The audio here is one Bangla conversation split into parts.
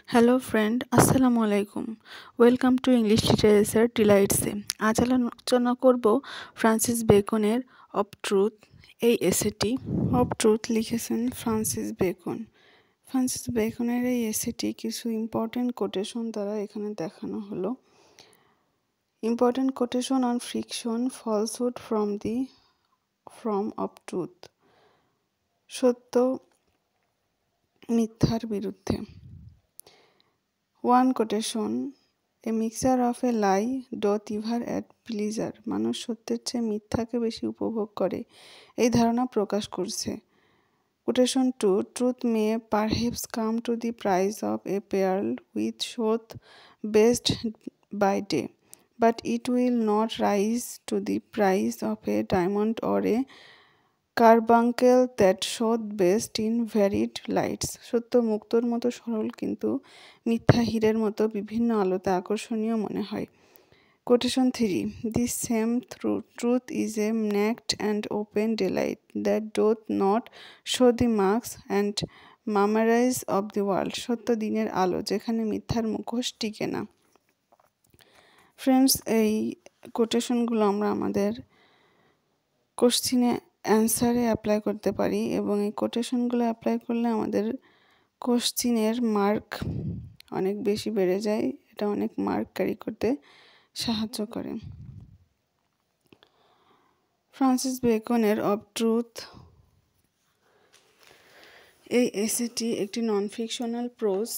হ্যালো ফ্রেন্ড, আসসালামু আলাইকুম। ওয়েলকাম টু ইংলিশ লিটারেচার ডিলাইটসে। আজ আলোচনা করব ফ্রান্সিস বেকনের অফ ট্রুথ। এই এসেটি অফ ট্রুথ লিখেছেন ফ্রান্সিস বেকন। ফ্রান্সিস বেকনের এই এসেটি কিছু ইম্পর্টেন্ট কোটেশন দ্বারা এখানে দেখানো হলো। Important quotation on friction, falsehood from of truth. সত্য মিথ্যার বিরুদ্ধে। One quotation: A mixture of a lie doth ever at pleasure. মানুষ সত্যের চেয়ে মিথ্যাকে বেশি উপভোগ করে, এই ধারণা প্রকাশ করছে। Quotation 2: Truth may perhaps come to the price of a pearl which showeth best by day, but it will not rise to the price of a diamond or a carbuncle that showeth best in varied lights. সত্য মুক্তোর মতো সরল, কিন্তু মিথ্যা হীরের মতো বিভিন্ন আলোতে আকর্ষণীয় মনে হয়। Quotation 3: this same truth is a naked and open daylight that doth not show the masks and mummeries of the world. সত্য দিনের আলো, যেখানে মিথ্যার মুখোশ টিকে না। ফ্রেন্ডস, এই কোটেশনগুলো আমরা আমাদের কোশ্চিনে অ্যান্সারে অ্যাপ্লাই করতে পারি, এবং এই কোটেশনগুলো অ্যাপ্লাই করলে আমাদের কোশ্চিনের মার্ক অনেক বেশি বেড়ে যায়। এটা অনেক মার্ক ক্যারি করতে সাহায্য করে। ফ্রান্সিস বেকনের অফ ট্রুথ এই এসেটি একটি নন ফিকশনাল প্রোজ।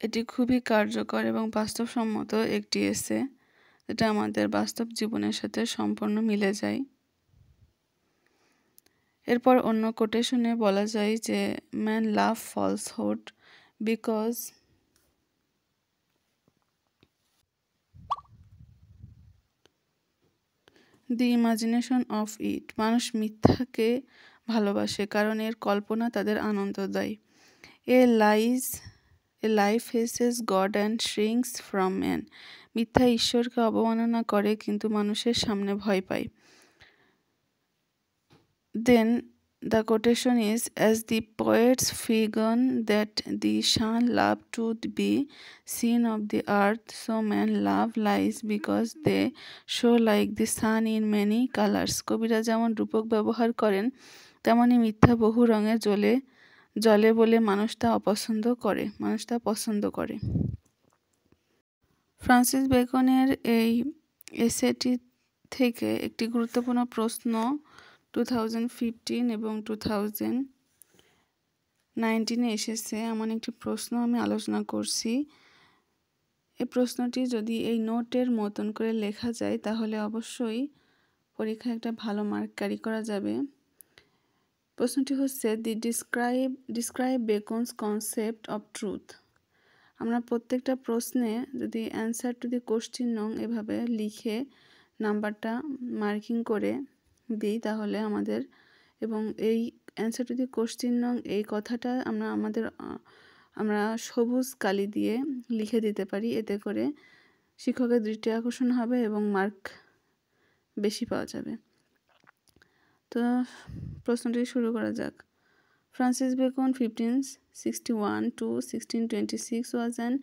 এটি খুবই কার্যকর এবং বাস্তবসম্মত একটি এসে, যেটা আমাদের বাস্তব জীবনের সাথে সম্পূর্ণ মিলে যায়। এরপর অন্য কোটেশনে বলা যায় যে man love falsehood because the imagination of it. মানুষ মিথ্যাকে ভালোবাসে কারণ এর কল্পনা তাদের আনন্দ দেয়। A lie faces God and shrinks from man. মিথ্যা ঈশ্বরকে অবমাননা করে কিন্তু মানুষের সামনে ভয় পায়। Then the quotation is, as the poets figure that the sun loved to be seen of the earth, so man love lies because they show like the sun in many colors. কবিরা যেমন রূপক ব্যবহার করেন, তেমনি মিথ্যা বহু রঙে জলে বলে মানুষ তা পছন্দ করে। ফ্রান্সিস বেকনের এই এসেটি থেকে একটি গুরুত্বপূর্ণ প্রশ্ন 2015 এবং 2019 এসেছে। এমন একটি প্রশ্ন আমি আলোচনা করছি। এই প্রশ্নটি যদি এই নোটের মতন করে লেখা যায় তাহলে অবশ্যই পরীক্ষায় একটা ভালো মার্ক ক্যারি করা যাবে। প্রশ্নটি হচ্ছে, describe Bacon's concept of truth. আমরা প্রত্যেকটা প্রশ্নে যদি অ্যান্সার টু দি কোশ্চিন নং এভাবে লিখে নাম্বারটা মার্কিং করে দিই তাহলে আমাদের, এবং এই অ্যান্সার টু দি কোশ্চিন নং এই কথাটা আমরা সবুজ কালি দিয়ে লিখে দিতে পারি। এতে করে শিক্ষকের দৃষ্টি আকর্ষণ হবে এবং মার্ক বেশি পাওয়া যাবে। তো প্রশ্নটি শুরু করা যাক। Francis Bacon 1561 to 1626 was an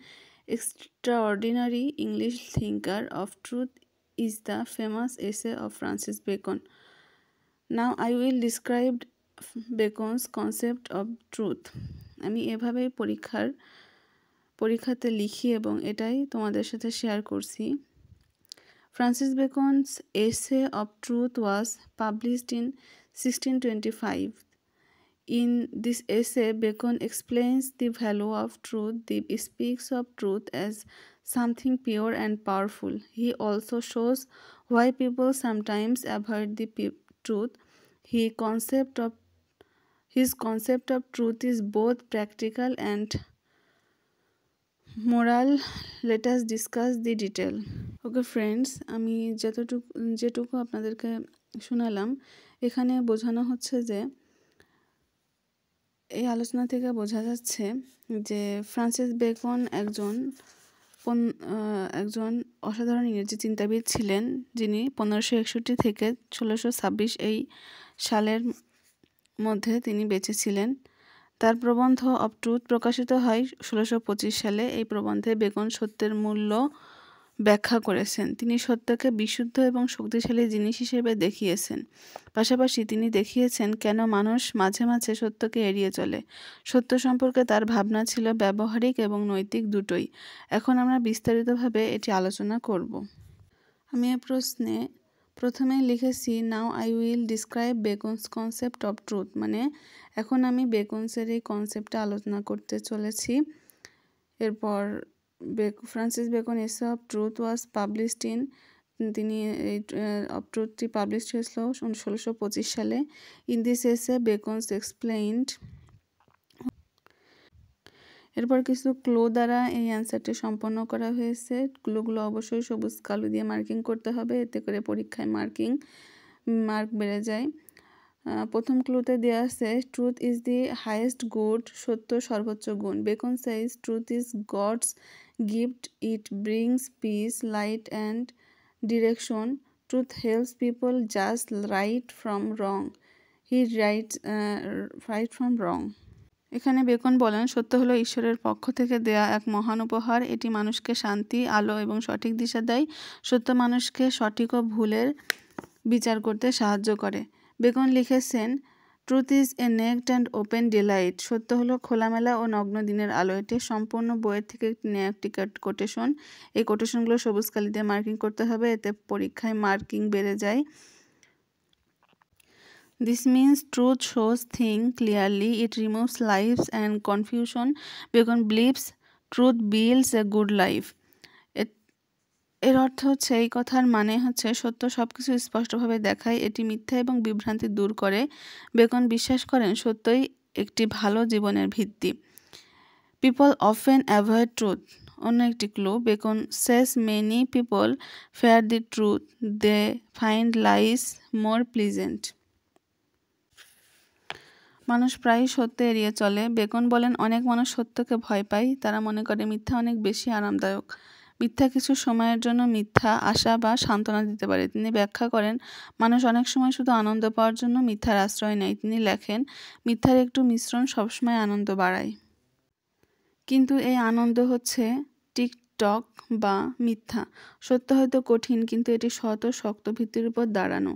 extraordinary English thinker. Of truth is the famous essay of Francis Bacon. Now I will describe Bacon's concept of truth. আমি এভাবেই পরীক্ষাতে লিখি এবং এটাই তোমাদের সাথে শেয়ার করছি। Francis Bacon's essay of truth was published in 1625. In this essay, Bacon explains the value of truth. He speaks of truth as something pure and powerful. He also shows why people sometimes avoid the truth. His concept of truth is both practical and moral. Let us discuss the detail. Okay friends, আমি যেটুকু আপনাদেরকে শোনালাম, এখানে বোঝানো হচ্ছে যে এই আলোচনা থেকে বোঝা যাচ্ছে যে ফ্রান্সিস বেকন একজন অসাধারণ ইংরেজি চিন্তাবিদ ছিলেন, যিনি 1561 থেকে 1626 এই সালের মধ্যে তিনি বেঁচে ছিলেন। তার প্রবন্ধ অফ ট্রুথ প্রকাশিত হয় 1625 সালে। এই প্রবন্ধে বেকন সত্যের মূল্য ব্যাখ্যা করেছেন। তিনি সত্যকে বিশুদ্ধ এবং শক্তিশালী জিনিস হিসেবে দেখিয়েছেন। পাশাপাশি তিনি দেখিয়েছেন কেন মানুষ মাঝে মাঝে সত্যকে এড়িয়ে চলে। সত্য সম্পর্কে তার ভাবনা ছিল ব্যবহারিক এবং নৈতিক দুটোই। এখন আমরা বিস্তারিতভাবে এটি আলোচনা করব। আমি এই প্রশ্নে প্রথমেই লিখেছি now I will describe Bacon's concept of truth, মানে এখন আমি বেকনসের এই কনসেপ্টটা আলোচনা করতে চলেছি। এরপর ফ্রান্সিস বেকন এসে of truth was published in, তিনি এই অফ ট্রুথটি পাবলিশড হয়েছিল 1625 সালে। ইন দিস এসে বেকনস এক্সপ্লেইনড। এরপর কিছু ক্লু দ্বারা এই অ্যান্সারটি সম্পন্ন করা হয়েছে। ক্লুগুলো অবশ্যই সবুজ কালো দিয়ে মার্কিং করতে হবে, এতে করে পরীক্ষায় মার্ক বেড়ে যায়। প্রথম ক্লুতে দেওয়া আছে truth is the highest good, সত্য সর্বোচ্চ গুণ। Beacon size truth is gods gift, it brings piece, light and direction. Truth helps people just right from wrong, he write from wrong. এখানে বেকন বলেন সত্য হলো ঈশ্বরের পক্ষ থেকে দেয়া এক মহান উপহার। এটি মানুষকে শান্তি, আলো এবং সঠিক দিশা দেয়। সত্য মানুষকে সঠিক ও ভুলের বিচার করতে সাহায্য করে। বেকন লিখেছেন truth is a naked and open delight, সত্য হলো খোলামেলা ও নগ্ন দিনের আলো। এটি সম্পূর্ণ বইয়ের থেকে নেওয়া একটি কোটেশন। এই কোটেশনগুলো সবুজ কালি দিয়ে মার্কিং করতে হবে, এতে পরীক্ষায় মার্কিং বেড়ে যায়। This means truth shows things clearly, it removes lies and confusion. Bacon believes truth builds a good life. এর অর্থ হচ্ছে, এই কথার মানে হচ্ছে সত্য সব কিছু স্পষ্টভাবে দেখায়, এটি মিথ্যা এবং বিভ্রান্তি দূর করে। বেকন বিশ্বাস করেন সত্যই একটি ভালো জীবনের ভিত্তি। পিপল অফেন অ্যাভয়েড ট্রুথ, অন্য একটি ক্লু। Bacon says many people fear the truth, they find lies more pleasant. মানুষ প্রায়ই সত্য এড়িয়ে চলে। বেকন বলেন অনেক মানুষ সত্যকে ভয় পায়, তারা মনে করে মিথ্যা অনেক বেশি আরামদায়ক। মিথ্যা কিছু সময়ের জন্য মিথ্যা আশা বা সান্ত্বনা দিতে পারে। তিনি ব্যাখ্যা করেন মানুষ অনেক সময় শুধু আনন্দ পাওয়ার জন্য মিথ্যার আশ্রয় নেয়। তিনি লেখেন মিথ্যার একটু মিশ্রণ সবসময় আনন্দ বাড়ায়, কিন্তু এই আনন্দ হচ্ছে টিকটক বা মিথ্যা। সত্য হয়তো কঠিন, কিন্তু এটি সৎ ও শক্ত ভিত্তির উপর দাঁড়ানো।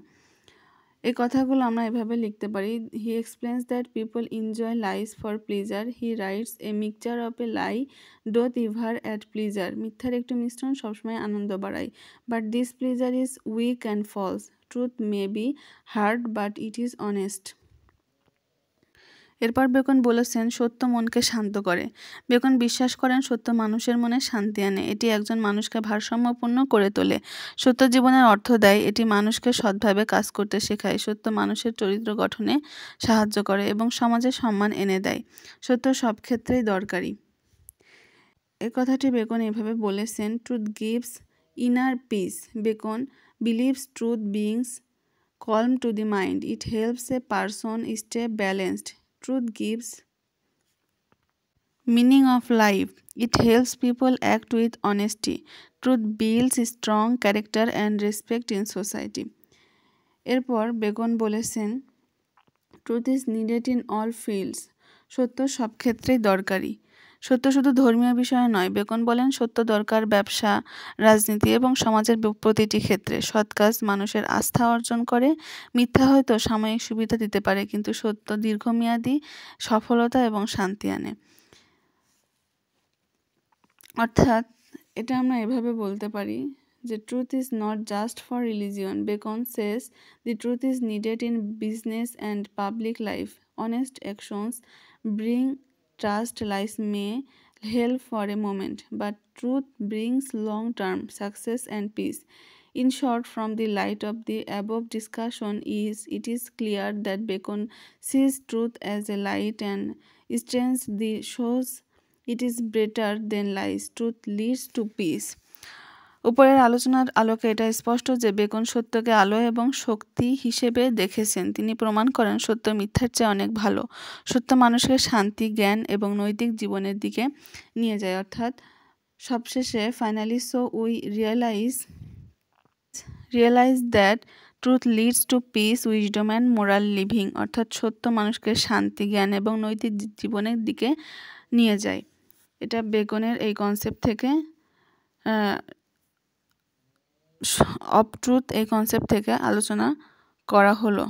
এই কথাগুলো আমরা এভাবে লিখতে পারি। He explains that people enjoy lies for pleasure, he writes a mixture of a lie doth ever at pleasure. মিথ্যার একটু মিশ্রণ সবসময় আনন্দ বাড়ায়, but this pleasure is weak and false. Truth may be hard but it is honest. এরপর বেকন বলেছেন সত্য মনকে শান্ত করে। বেকন বিশ্বাস করেন সত্য মানুষের মনে শান্তি আনে, এটি একজন মানুষকে ভারসাম্যপূর্ণ করে তোলে। সত্য জীবনের অর্থ দেয়, এটি মানুষকে সৎভাবে কাজ করতে শেখায়। সত্য মানুষের চরিত্র গঠনে সাহায্য করে এবং সমাজে সম্মান এনে দেয়। সত্য সব ক্ষেত্রেই দরকারি। এই কথাটি বেকন এভাবে বলেছেন truth gives inner piece. Beacon believes truth beings calm to the mind, it helps a person stay balanced. Truth gives meaning of life, it helps people act with honesty. Truth builds strong character and respect in society. এরপর বেকন বলেছেন truth is needed in all fields, সত্য সব ক্ষেত্রেই দরকারি। সত্য শুধু ধর্মীয় বিষয়ে নয়, বেকন বলেন সত্য দরকার ব্যবসা, রাজনীতি এবং সমাজের প্রতিটি ক্ষেত্রে। সৎ কাজ মানুষের আস্থা অর্জন করে। মিথ্যা হয়তো সাময়িক সুবিধা দিতে পারে, কিন্তু সত্য দীর্ঘমেয়াদী সফলতা এবং শান্তি আনে। অর্থাৎ এটা আমরা এভাবে বলতে পারি যে truth is not just for religion. Beacon Sage the truth is needed in business and public life. Honest actions bring trust. Lies may help for a moment, but truth brings long-term success and peace. In short, from the light of the above discussion, it is clear that Bacon sees truth as a light and strengthens the shows it is better than lies. Truth leads to peace. উপরের আলোচনার আলোকে এটা স্পষ্ট যে বেকন সত্যকে আলো এবং শক্তি হিসেবে দেখেছেন। তিনি প্রমাণ করেন সত্য মিথ্যার চেয়ে অনেক ভালো। সত্য মানুষকে শান্তি, জ্ঞান এবং নৈতিক জীবনের দিকে নিয়ে যায়। অর্থাৎ সবশেষে finally so we realise that truth leads to peace, wisdom and moral living, অর্থাৎ সত্য মানুষকে শান্তি, জ্ঞান এবং নৈতিক জীবনের দিকে নিয়ে যায়। এটা বেকনের এই কনসেপ্ট থেকে অফ ট্রুথ এই কনসেপ্ট থেকে আলোচনা করা হলো।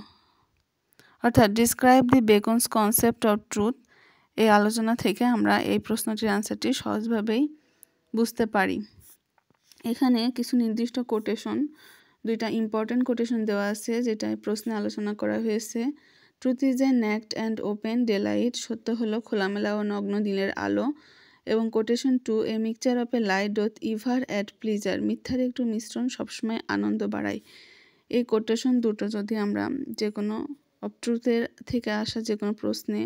অর্থাৎ describe the Bacon's concept of truth, এই আলোচনা থেকে আমরা এই প্রশ্নটির আনসারটি সহজভাবেই বুঝতে পারি। এখানে কিছু নির্দিষ্ট কোটেশন, দুইটা ইম্পর্টেন্ট কোটেশন দেওয়া আছে যেটা প্রশ্নে আলোচনা করা হয়েছে। Truth is a naked and open daylight, সত্য হলো খোলামেলা ও নগ্ন দিনের আলো। এবং quotation 2, a mixture of a lie doth ever at pleasure, মিথ্যার একটু মিশ্রণ সবসময় আনন্দ বাড়ায়। এই কোটেশন দুটো যদি আমরা যে কোনো অফ ট্রুথের থেকে আসা যে কোনো প্রশ্নে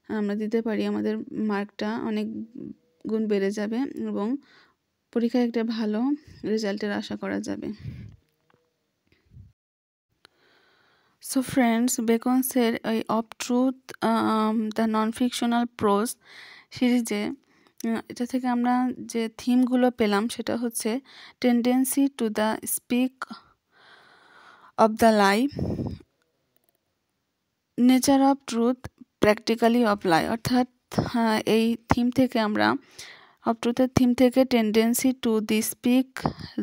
আমরা দিতে পারি, আমাদের মার্কটা অনেক গুণ বেড়ে যাবে এবং পরীক্ষায় একটা ভালো রেজাল্টের আশা করা যাবে। সো ফ্রেন্ডস, বেকনসের এই of truth the non fictional prose সিরিজে এটা থেকে আমরা যে থিমগুলো পেলাম সেটা হচ্ছে tendency to the speak of the lie, nature of truth, practically of lie. অর্থাৎ এই থিম থেকে আমরা অফ ট্রুথের থিম থেকে tendency to the speak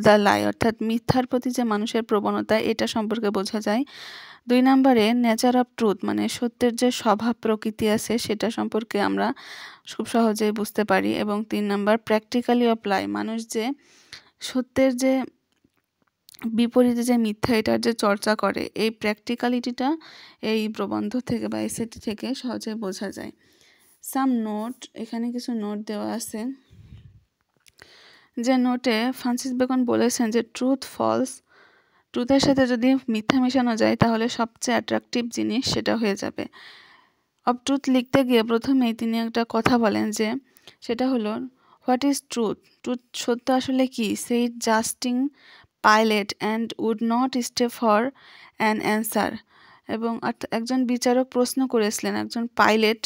the lie, অর্থাৎ মিথ্যার প্রতি যে মানুষের প্রবণতা এটা সম্পর্কে বোঝা যায়। 2 নম্বরে নেচার অফ ট্রুথ, মানে সত্যের যে স্বভাব প্রকৃতি আছে সেটা সম্পর্কে আমরা খুব সহজেই বুঝতে পারি। এবং 3 নম্বর প্র্যাকটিক্যালি অফ লাই, মানুষ যে সত্যের যে বিপরীতে যে মিথ্যা এটার যে চর্চা করে, এই প্র্যাকটিক্যালিটিটা এই প্রবন্ধ থেকে বা এসেটি থেকে সহজে বোঝা যায়। সাম নোট, এখানে কিছু নোট দেওয়া আছে যে নোটে ফ্রান্সিস বেকন বলেছেন যে ট্রুথ ফলস, ট্রুথের সাথে যদি মিথ্যা মেশানো যায় তাহলে সবচেয়ে অ্যাট্রাকটিভ জিনিস সেটা হয়ে যাবে। অফ ট্রুথ লিখতে গিয়ে প্রথমেই তিনি একটা কথা বলেন যে সেটা হলো হোয়াট ইজ ট্রুথ, ট্রুথ সত্য আসলে কি, সেই jesting Pilate and would not stay for an answer. এবং একজন বিচারক প্রশ্ন করেছিলেন, একজন পাইলেট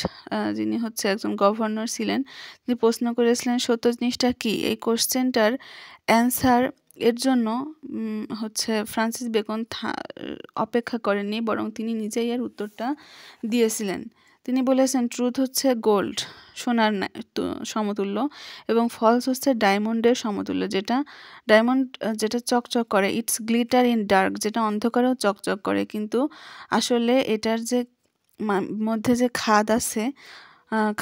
যিনি হচ্ছে একজন গভর্নর ছিলেন, তিনি প্রশ্ন করেছিলেন সত্য জিনিসটা কি। এই কোশ্চেনটার অ্যান্সার এর জন্য হচ্ছে ফ্রান্সিস বেকন অপেক্ষা করেননি, বরং তিনি নিজেই এর উত্তরটা দিয়েছিলেন। তিনি বলেছেন ট্রুথ হচ্ছে গোল্ড, সোনার সমতুল্য, এবং ফলস হচ্ছে ডায়মন্ডের সমতুল্য, যেটা ডায়মন্ড যেটা চকচক করে, ইটস গ্লিটার ইন ডার্ক, যেটা অন্ধকারেও চকচক করে, কিন্তু আসলে এটার যে মধ্যে যে খাদ আছে,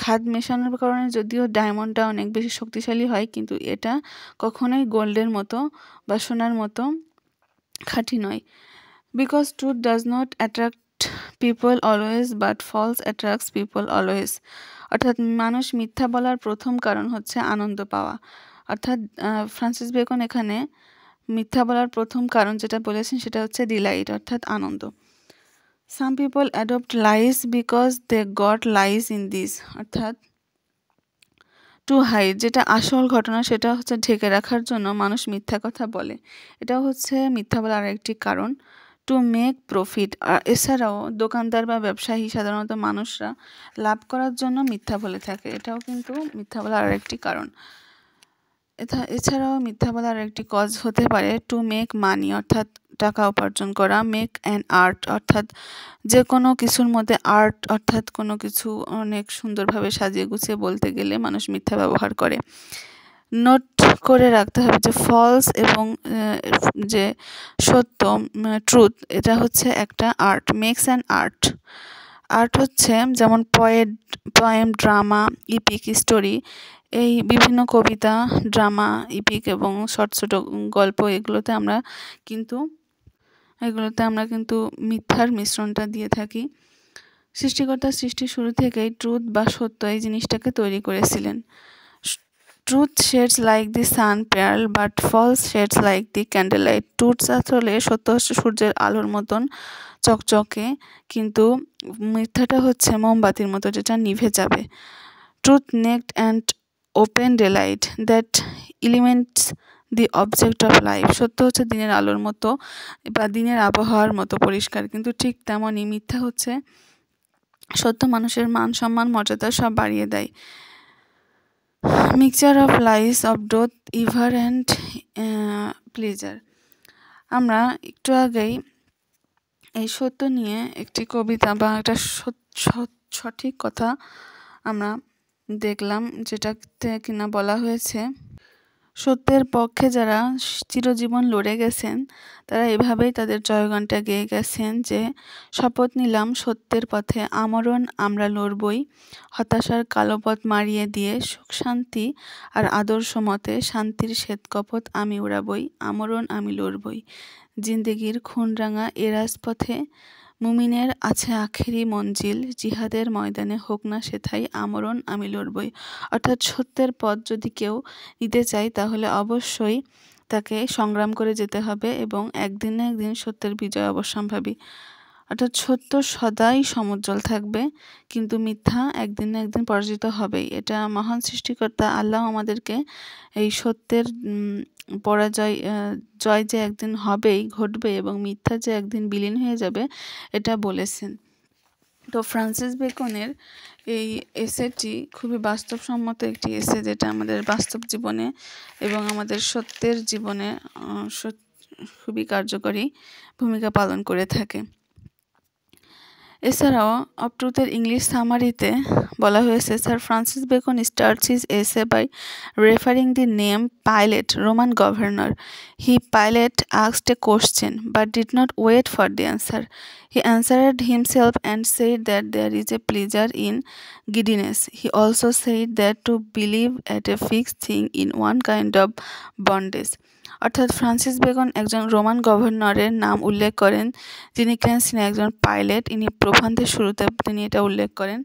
খাদ মেশানোর কারণে যদিও ডায়মন্ডটা অনেক বেশি শক্তিশালী হয়, কিন্তু এটা কখনোই গোল্ডের মতো বা সোনার মতো খাঁটি নয়। Because truth does not attract people always but false attracts people always, অর্থাৎ মানুষ মিথ্যা বলার প্রথম কারণ হচ্ছে আনন্দ পাওয়া। অর্থাৎ ফ্রান্সিস বেকন এখানে মিথ্যা বলার প্রথম কারণ যেটা বলেছেন সেটা হচ্ছে ডিলাইট, অর্থাৎ আনন্দ। Some people adopt lies because they got lies in this, অর্থাৎ টু হাইড, যেটা আসল ঘটনা সেটা হচ্ছে ঢেকে রাখার জন্য মানুষ মিথ্যা কথা বলে, এটাও হচ্ছে মিথ্যা বলার আরেকটি কারণ। টু মেক প্রফিট, এছাড়াও দোকানদার বা ব্যবসায়ী সাধারণত মানুষরা লাভ করার জন্য মিথ্যা বলে থাকে, এটাও কিন্তু মিথ্যা বলার আরেকটি কারণ। এছাড়াও মিথ্যা বলার আরেকটি কজ হতে পারে টু মেক মানি, অর্থাৎ টাকা উপার্জন করা। মেক অ্যান আর্ট, অর্থাৎ যে কোনো কিছুর মধ্যে আর্ট, অর্থাৎ কোনো কিছু অনেক সুন্দরভাবে সাজিয়ে গুছিয়ে বলতে গেলে মানুষ মিথ্যা ব্যবহার করে। নোট করে রাখতে হবে যে ফলস এবং যে সত্য ট্রুথ, এটা হচ্ছে একটা art, makes an art. Art হচ্ছে যেমন পোয়েম, ড্রামা, ইপিক, স্টোরি, এই বিভিন্ন কবিতা, ড্রামা, ইপিক এবং ছোট ছোট গল্প, এগুলোতে আমরা কিন্তু মিথ্যার মিশ্রণটা দিয়ে থাকি। সৃষ্টিকর্তা সৃষ্টির শুরু থেকেই ট্রুথ বা সত্য এই জিনিসটাকে তৈরি করেছিলেন। Truth shades like the sun pearl but false shades like the candle light, truth আসলে সত্য হচ্ছে সূর্যের আলোর মতন চকচকে, কিন্তু মিথ্যাটা হচ্ছে মোমবাতির মতো যেটা নিভে যাবে। Truth নেক্ট and open daylight that elements the object of life, সত্য হচ্ছে দিনের আলোর মতো বা দিনের আবহাওয়ার মতো পরিষ্কার, কিন্তু ঠিক তেমনই মিথ্যা হচ্ছে সত্য মানুষের মান সম্মান মর্যাদা সব বাড়িয়ে দেয়। Mixture of lies of doth ever and pleasure, আমরা একটু আগেই এই সত্য নিয়ে একটি কবিতা বা একটা সঠিক কথা আমরা দেখলাম, যেটাতে কিনা বলা হয়েছে, সত্যের পক্ষে যারা চিরজীবন লড়ে গেছেন তারা এভাবেই তাদের জয়গানটা গেয়ে গেছেন যে, শপথ নিলাম সত্যের পথে আমরণ আমরা লড়বই, হতাশার কালো পথ মারিয়ে দিয়ে সুখ শান্তি আর আদর্শ মতে শান্তির শ্বেতকপথ আমি উড়াবই, আমরণ আমি লড়বই, জিন্দেগির খুনরাঙা এ রাজপথে মুমিনের আছে আখেরি মঞ্জিল, জিহাদের ময়দানে হোক না সেথায় আমরণ আমি লড়বই। অর্থাৎ সত্যের পথ যদি কেউ নিতে চায় তাহলে অবশ্যই তাকে সংগ্রাম করে যেতে হবে এবং একদিন না একদিন সত্যের বিজয় অবশ্যম্ভাবী। অর্থাৎ সত্য সদাই সমুজ্জ্বল থাকবে, কিন্তু মিথ্যা একদিন না একদিন পরাজিত হবেই। এটা মহান সৃষ্টিকর্তা আল্লাহ আমাদেরকে এই সত্যের জয় যে একদিন হবেই, ঘটবে, এবং মিথ্যা যে একদিন বিলীন হয়ে যাবে, এটা বলেছেন। তো ফ্রান্সিস বেকনের এই এসেটি খুবই বাস্তবসম্মত একটি এসে, যেটা আমাদের বাস্তব জীবনে এবং আমাদের সত্যের জীবনে খুবই কার্যকরী ভূমিকা পালন করে থাকে। এছাড়াও অফ ট্রুথের ইংলিশ সামারিতে বলা হয়েছে, sir Francis Bacon starts his essay by referring the name Pilate, Roman governor. He Pilate asked a question but did not wait for the answer. He answered himself and said that there is a pleasure in giddiness. He also said that to believe at a fixed thing in one kind of bondage. অর্থাৎ ফ্রান্সিস বেকন একজন রোমান গভর্নরের নাম উল্লেখ করেন, যিনি ছিলেন একজন পাইলট। ইনি প্রবন্ধের শুরুতে তিনি এটা উল্লেখ করেন।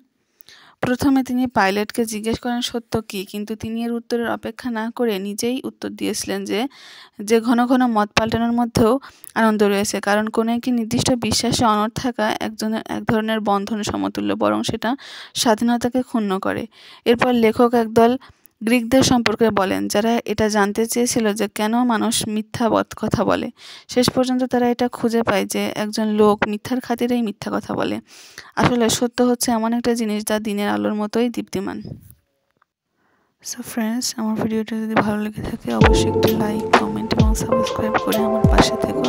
প্রথমে তিনি পাইলটকে জিজ্ঞেস করেন সত্য কী, কিন্তু তিনি এর উত্তরের অপেক্ষা না করে নিজেই উত্তর দিয়েছিলেন যে ঘন ঘন মত পাল্টানোর মধ্যেও আনন্দ রয়েছে, কারণ কোনো একটি নির্দিষ্ট বিশ্বাসে অনড় থাকা এক ধরনের বন্ধন সমতুল্য, বরং সেটা স্বাধীনতাকে ক্ষুণ্ণ করে। এরপর লেখক একদল গ্রিকদের সম্পর্কে বলেন, যারা এটা জানতে চেয়েছিল যে কেন মানুষ মিথ্যা কথা বলে। শেষ পর্যন্ত তারা এটা খুঁজে পায় যে একজন লোক মিথ্যার খাতিরেই মিথ্যা কথা বলে। আসলে সত্য হচ্ছে এমন একটা জিনিস যা দিনের আলোর মতোই দীপ্তিমান। সো ফ্রেন্ডস, আমার ভিডিওটা যদি ভালো লেগে থাকে অবশ্যই একটু লাইক, কমেন্ট এবং সাবস্ক্রাইব করে আমার পাশে থেকো।